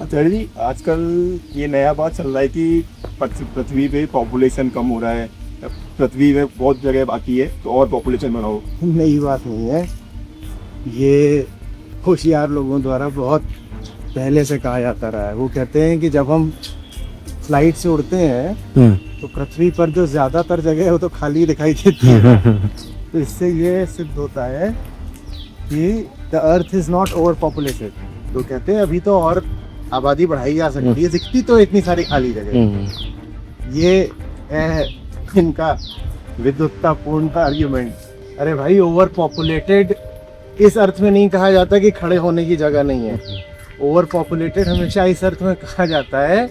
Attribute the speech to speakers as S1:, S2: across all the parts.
S1: आचार्य जी, आजकल ये नया बात चल रहा है कि पृथ्वी पे पॉपुलेशन कम हो रहा है। पृथ्वी में बहुत जगह बाकी है तो और पॉपुलेशन बढ़ाओ।
S2: नई बात नहीं है, ये होशियार लोगों द्वारा बहुत पहले से कहा जाता रहा है। वो कहते हैं कि जब हम फ्लाइट से उड़ते हैं तो पृथ्वी पर जो ज्यादातर जगह है वो तो खाली दिखाई देती है। तो इससे ये सिद्ध होता है कि the earth is not over populated. तो कहते हैं अभी तो और आबादी बढ़ाई जा सकती है, दिखती तो इतनी सारी खाली जगह। ये है इनका विद्वत्तापूर्ण आर्ग्यूमेंट। अरे भाई, ओवर पॉपुलेटेड इस अर्थ में नहीं कहा जाता कि खड़े होने की जगह नहीं है। ओवर पॉपुलेटेड हमेशा इस अर्थ में कहा जाता है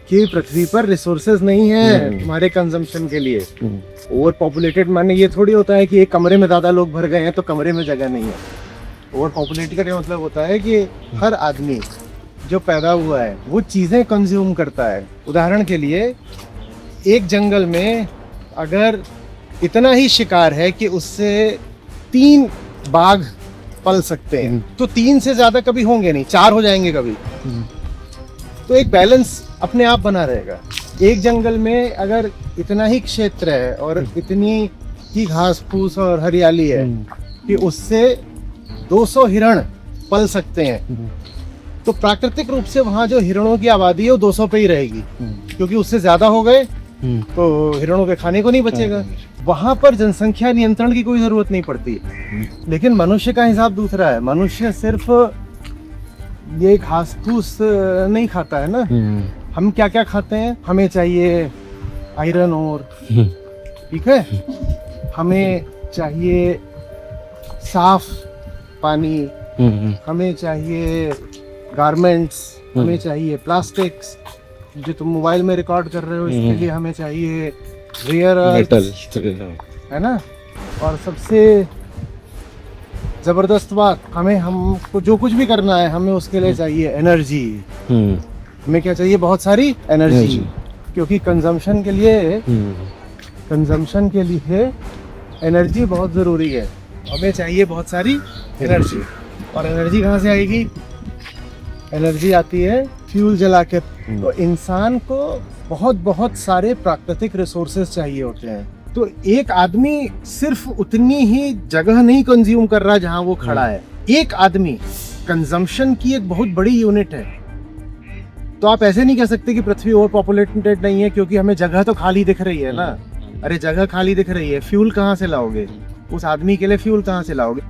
S2: कि पृथ्वी पर रिसोर्सेज नहीं है तुम्हारे कंजम्पशन के लिए। ओवर पॉपुलेटेड माने ये थोड़ी होता है कि एक कमरे में ज्यादा लोग भर गए हैं तो कमरे में जगह नहीं है। ओवर पॉपुलेटेड का मतलब होता है कि हर आदमी जो पैदा हुआ है वो चीजें कंज्यूम करता है। उदाहरण के लिए एक जंगल में अगर इतना ही शिकार है कि उससे 3 बाघ पल सकते हैं तो 3 से ज्यादा कभी होंगे नहीं, 4 हो जाएंगे कभी। तो एक बैलेंस अपने आप बना रहेगा। एक जंगल में अगर इतना ही क्षेत्र है और इतनी ही घास फूस और हरियाली है कि उससे 200 हिरण पल सकते हैं, तो प्राकृतिक रूप से वहां जो हिरणों की आबादी है वो 200 पे ही रहेगी, क्योंकि उससे ज्यादा हो गए तो हिरणों के खाने को नहीं बचेगा। वहां पर जनसंख्या नियंत्रण की कोई जरूरत नहीं पड़ती। लेकिन मनुष्य का हिसाब दूसरा है। मनुष्य सिर्फ ये घास फूस नहीं खाता है ना। हम क्या क्या खाते हैं? हमें चाहिए आयरन ओर, ठीक है, हमें चाहिए साफ पानी, हमें चाहिए गारमेंट्स, हमें चाहिए प्लास्टिक्स जो तुम मोबाइल में रिकॉर्ड कर रहे हो इसके लिए हमें चाहिए रेयर अर्थ, है ना। और सबसे जबरदस्त बात, हमको जो कुछ भी करना है हमें उसके लिए चाहिए एनर्जी। हमें क्या चाहिए? बहुत सारी एनर्जी, क्योंकि कंजम्पशन के लिए एनर्जी बहुत ज़रूरी है। हमें चाहिए बहुत सारी एनर्जी। और एनर्जी कहाँ से आएगी? एनर्जी आती है फ्यूल जला के। तो इंसान को बहुत बहुत सारे प्राकृतिक रिसोर्सेज चाहिए होते हैं। तो एक आदमी सिर्फ उतनी ही जगह नहीं कंज्यूम कर रहा जहां वो खड़ा है। एक आदमी कंजम्पशन की एक बहुत बड़ी यूनिट है। तो आप ऐसे नहीं कह सकते कि पृथ्वी ओवर पॉपुलेटेड नहीं है क्योंकि हमें जगह तो खाली दिख रही है ना। अरे जगह खाली दिख रही है, फ्यूल कहाँ से लाओगे? उस आदमी के लिए फ्यूल कहाँ से लाओगे?